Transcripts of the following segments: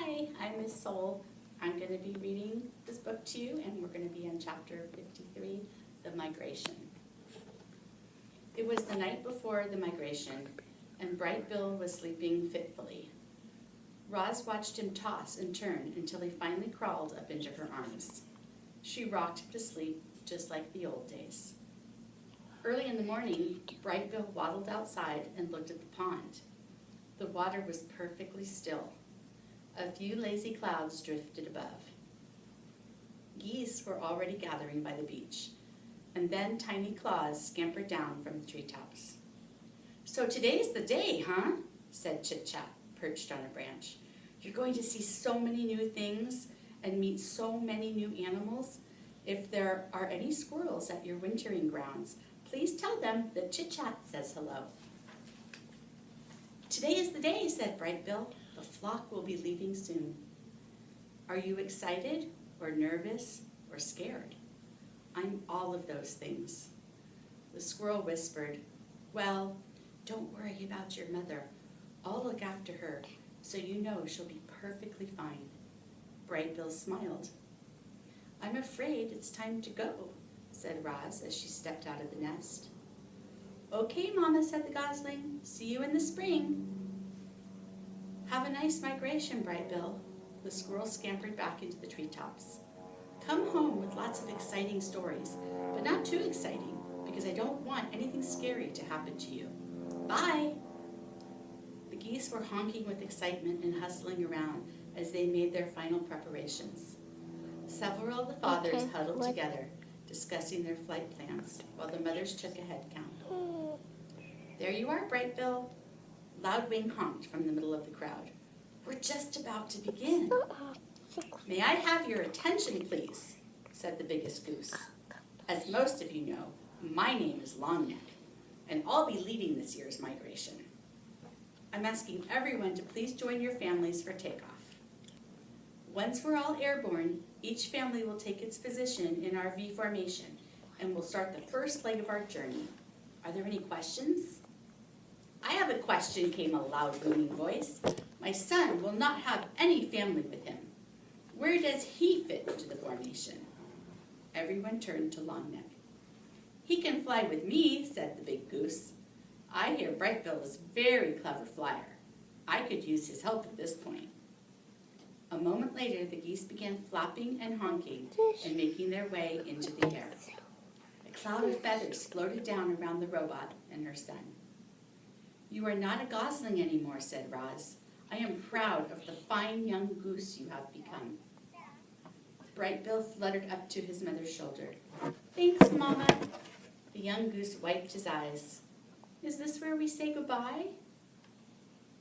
Hi, I'm Miss Sowell. I'm going to be reading this book to you, and we're going to be on chapter 53, The Migration. It was the night before the migration, and Bright Bill was sleeping fitfully. Roz watched him toss and turn until he finally crawled up into her arms. She rocked him to sleep just like the old days. Early in the morning, Bright Bill waddled outside and looked at the pond. The water was perfectly still. A few lazy clouds drifted above. Geese were already gathering by the beach, and then tiny claws scampered down from the treetops. "So today's the day, huh?" said Chit-Chat, perched on a branch. "You're going to see so many new things and meet so many new animals. If there are any squirrels at your wintering grounds, please tell them that Chit-Chat says hello." "Today is the day," said Bright Bill. "The flock will be leaving soon." "Are you excited or nervous or scared?" "I'm all of those things." The squirrel whispered, "Well, don't worry about your mother. I'll look after her, so you know she'll be perfectly fine." Bright Bill smiled. "I'm afraid it's time to go," said Roz as she stepped out of the nest. "Okay, Mama," said the gosling. "See you in the spring." "Have a nice migration, Bright Bill." The squirrel scampered back into the treetops. "Come home with lots of exciting stories, but not too exciting, because I don't want anything scary to happen to you. Bye!" The geese were honking with excitement and hustling around as they made their final preparations. Several of the fathers huddled together, discussing their flight plans, while the mothers took a head count. "There you are, Bright Bill." Loud Wing honked from the middle of the crowd. "We're just about to begin." "May I have your attention, please?" said the biggest goose. "As most of you know, my name is Longneck, and I'll be leading this year's migration. I'm asking everyone to please join your families for takeoff. Once we're all airborne, each family will take its position in our V formation, and we'll start the first leg of our journey. Are there any questions?" "I have a question," came a loud, booming voice. "My son will not have any family with him. Where does he fit into the formation?" Everyone turned to Longneck. "He can fly with me," said the big goose. "I hear Bright Bill is a very clever flyer. I could use his help at this point." A moment later, the geese began flapping and honking and making their way into the air. A cloud of feathers floated down around the robot and her son. "You are not a gosling anymore," said Roz. "I am proud of the fine young goose you have become." Bright Bill fluttered up to his mother's shoulder. "Thanks, Mama." The young goose wiped his eyes. "Is this where we say goodbye?"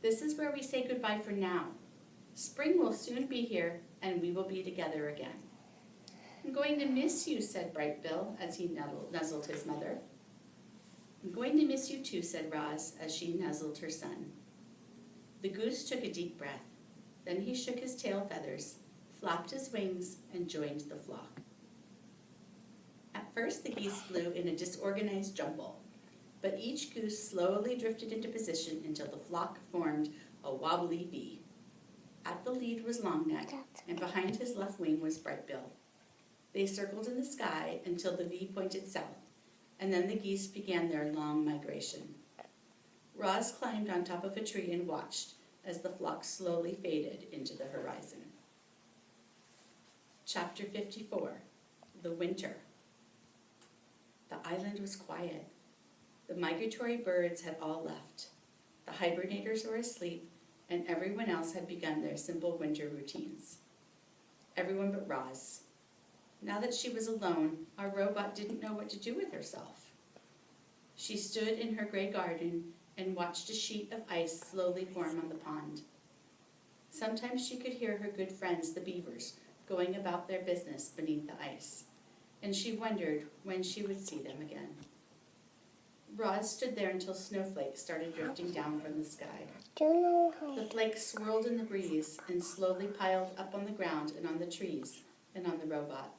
"This is where we say goodbye for now. Spring will soon be here, and we will be together again." "I'm going to miss you," said Bright Bill as he nuzzled his mother. "I'm going to miss you too," said Roz as she nuzzled her son. The goose took a deep breath. Then he shook his tail feathers, flapped his wings, and joined the flock. At first the geese flew in a disorganized jumble, but each goose slowly drifted into position until the flock formed a wobbly V. At the lead was Longneck, and behind his left wing was Bright Bill. They circled in the sky until the V pointed south, and then the geese began their long migration. Roz climbed on top of a tree and watched as the flock slowly faded into the horizon. Chapter 54, The Winter. The island was quiet. The migratory birds had all left. The hibernators were asleep, and everyone else had begun their simple winter routines. Everyone but Roz. Now that she was alone, our robot didn't know what to do with herself. She stood in her gray garden and watched a sheet of ice slowly form on the pond. Sometimes she could hear her good friends, the beavers, going about their business beneath the ice, and she wondered when she would see them again. Roz stood there until snowflakes started drifting down from the sky. The flakes swirled in the breeze and slowly piled up on the ground and on the trees and on the robot.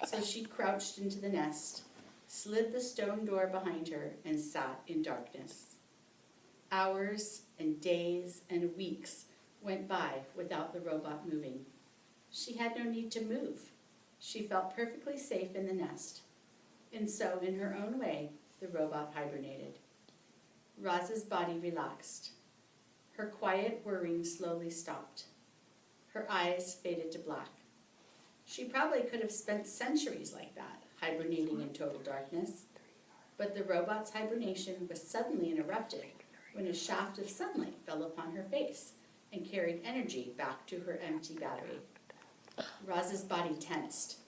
So she crouched into the nest, slid the stone door behind her, and sat in darkness. Hours and days and weeks went by without the robot moving. She had no need to move. She felt perfectly safe in the nest. And so, in her own way, the robot hibernated. Roz's body relaxed. Her quiet whirring slowly stopped. Her eyes faded to black. She probably could have spent centuries like that, hibernating in total darkness. But the robot's hibernation was suddenly interrupted when a shaft of sunlight fell upon her face and carried energy back to her empty battery. Roz's body tensed.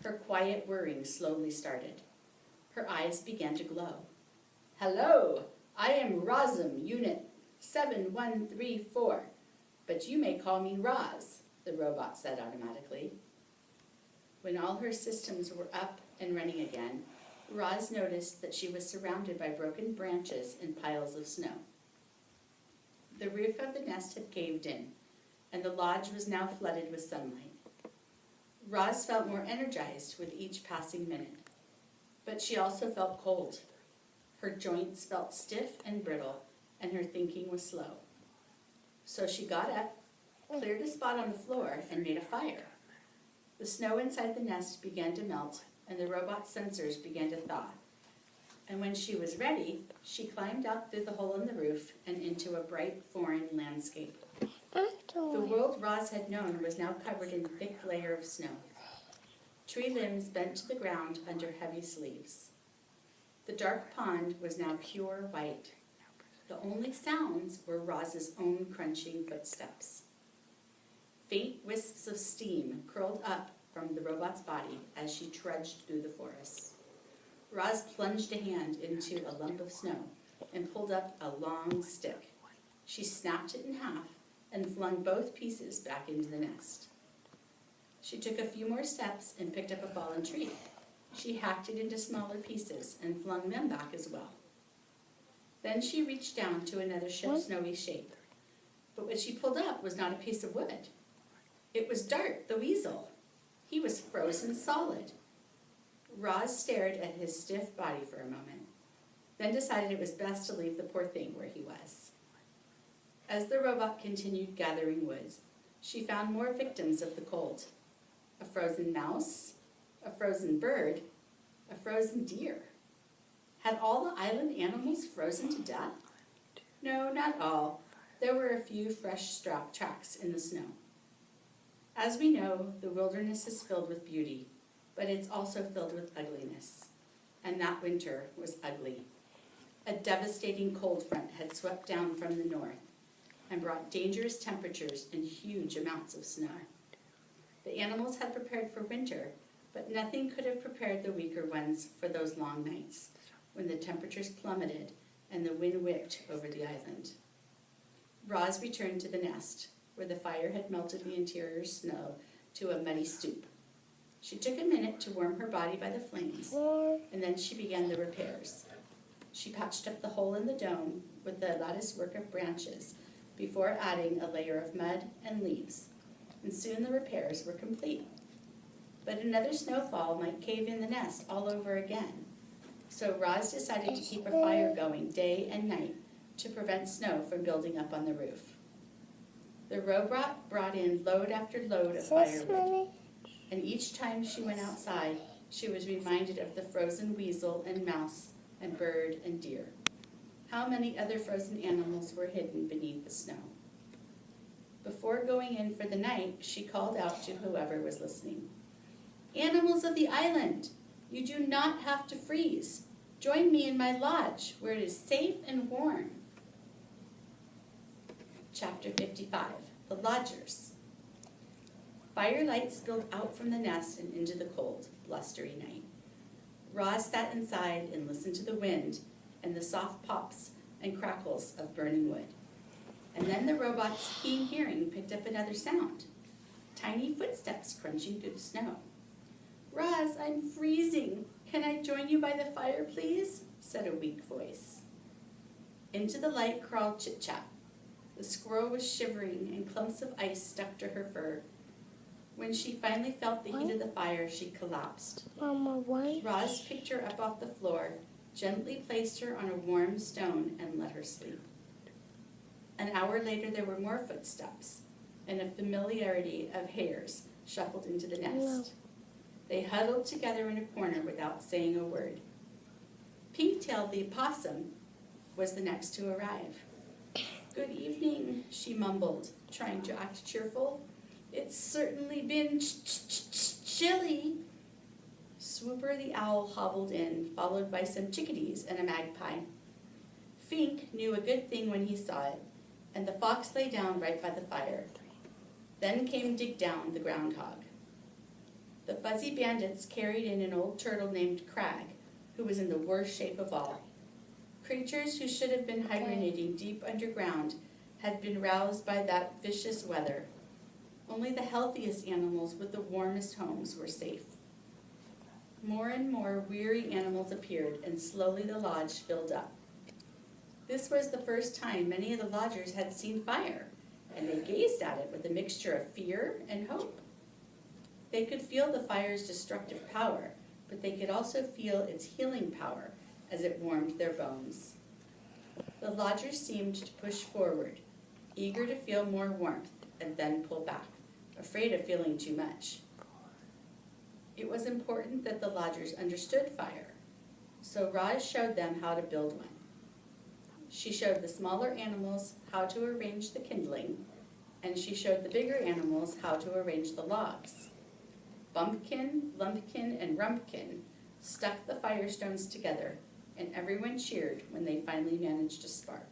Her quiet whirring slowly started. Her eyes began to glow. "Hello, I am Rozum, Unit 7134, but you may call me Roz," the robot said automatically. When all her systems were up and running again, Roz noticed that she was surrounded by broken branches and piles of snow. The roof of the nest had caved in, and the lodge was now flooded with sunlight. Roz felt more energized with each passing minute, but she also felt cold. Her joints felt stiff and brittle, and her thinking was slow. So she got up, cleared a spot on the floor, and made a fire. The snow inside the nest began to melt, and the robot's sensors began to thaw. And when she was ready, she climbed out through the hole in the roof and into a bright foreign landscape. The world Roz had known was now covered in a thick layer of snow. Tree limbs bent to the ground under heavy sleeves. The dark pond was now pure white. The only sounds were Roz's own crunching footsteps. Faint wisps of steam curled up from the robot's body as she trudged through the forest. Roz plunged a hand into a lump of snow and pulled up a long stick. She snapped it in half and flung both pieces back into the nest. She took a few more steps and picked up a fallen tree. She hacked it into smaller pieces and flung them back as well. Then she reached down to another snowy shape. But what she pulled up was not a piece of wood. It was Dart, the weasel. He was frozen solid. Roz stared at his stiff body for a moment, then decided it was best to leave the poor thing where he was. As the robot continued gathering wood, she found more victims of the cold. A frozen mouse, a frozen bird, a frozen deer. Had all the island animals frozen to death? No, not all. There were a few fresh tracks in the snow. As we know, the wilderness is filled with beauty, but it's also filled with ugliness. And that winter was ugly. A devastating cold front had swept down from the north and brought dangerous temperatures and huge amounts of snow. The animals had prepared for winter, but nothing could have prepared the weaker ones for those long nights when the temperatures plummeted and the wind whipped over the island. Roz returned to the nest, where the fire had melted the interior snow to a muddy soup. She took a minute to warm her body by the flames, and then she began the repairs. She patched up the hole in the dome with the lattice work of branches before adding a layer of mud and leaves, and soon the repairs were complete. But another snowfall might cave in the nest all over again, so Roz decided to keep a fire going day and night to prevent snow from building up on the roof. The robot brought in load after load of firewood, and each time she went outside, she was reminded of the frozen weasel and mouse and bird and deer. How many other frozen animals were hidden beneath the snow? Before going in for the night, she called out to whoever was listening. "Animals of the island, you do not have to freeze. Join me in my lodge, where it is safe and warm." Chapter 55, The Lodgers. Firelight spilled out from the nest and into the cold, blustery night. Roz sat inside and listened to the wind and the soft pops and crackles of burning wood. And then the robot's keen hearing picked up another sound, tiny footsteps crunching through the snow. "Roz, I'm freezing. Can I join you by the fire, please?" said a weak voice. Into the light crawled Chit-Chat. The squirrel was shivering and clumps of ice stuck to her fur. When she finally felt the heat of the fire, she collapsed. Mama, why? Roz picked her up off the floor, gently placed her on a warm stone, and let her sleep. An hour later there were more footsteps, and a familiarity of hares shuffled into the nest. They huddled together in a corner without saying a word. Pinktail the opossum was the next to arrive. "Good evening," she mumbled, trying to act cheerful. "It's certainly been chilly." Swooper the owl hobbled in, followed by some chickadees and a magpie. Fink knew a good thing when he saw it, and the fox lay down right by the fire. Then came Dig Down, the groundhog. The fuzzy bandits carried in an old turtle named Crag, who was in the worst shape of all. Creatures who should have been hibernating deep underground had been roused by that vicious weather. Only the healthiest animals with the warmest homes were safe. More and more weary animals appeared, and slowly the lodge filled up. This was the first time many of the lodgers had seen fire, and they gazed at it with a mixture of fear and hope. They could feel the fire's destructive power, but they could also feel its healing power as it warmed their bones. The lodgers seemed to push forward, eager to feel more warmth, and then pull back, afraid of feeling too much. It was important that the lodgers understood fire, so Roz showed them how to build one. She showed the smaller animals how to arrange the kindling, and she showed the bigger animals how to arrange the logs. Bumpkin, Lumpkin, and Rumpkin stuck the firestones together, and everyone cheered when they finally managed a spark.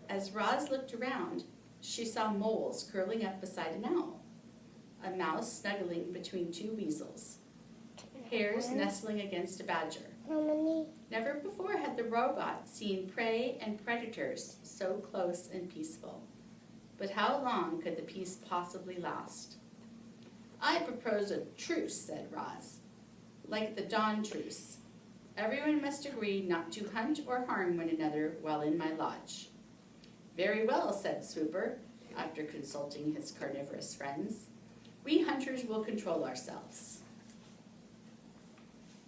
As Roz looked around, she saw moles curling up beside an owl, a mouse snuggling between two weasels, hares nestling against a badger. Never before had the robot seen prey and predators so close and peaceful. But how long could the peace possibly last? "I propose a truce," said Roz, "like the Dawn Truce. Everyone must agree not to hunt or harm one another while in my lodge." "Very well," said Swooper, after consulting his carnivorous friends. "We hunters will control ourselves."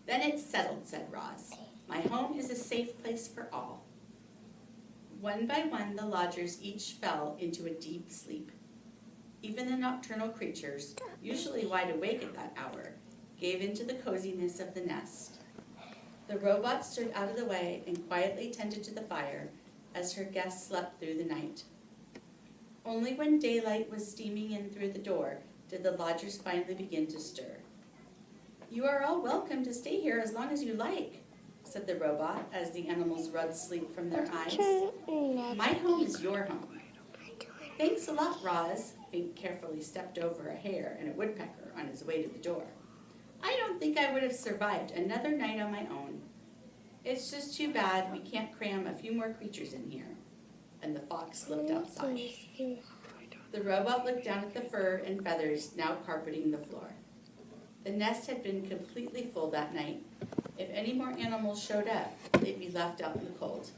"Then it's settled," said Roz. "My home is a safe place for all." One by one, the lodgers each fell into a deep sleep. Even the nocturnal creatures, usually wide awake at that hour, gave into the coziness of the nest. The robot stood out of the way and quietly tended to the fire as her guests slept through the night. Only when daylight was steaming in through the door did the lodgers finally begin to stir. "You are all welcome to stay here as long as you like," said the robot as the animals rubbed sleep from their eyes. "My home is your home." "Thanks a lot, Roz." Fink carefully stepped over a hare and a woodpecker on his way to the door. "I don't think I would have survived another night on my own. It's just too bad we can't cram a few more creatures in here." And the fox looked outside. The robot looked down at the fur and feathers now carpeting the floor. The nest had been completely full that night. If any more animals showed up, they'd be left out in the cold.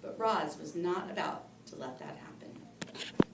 But Roz was not about to let that happen.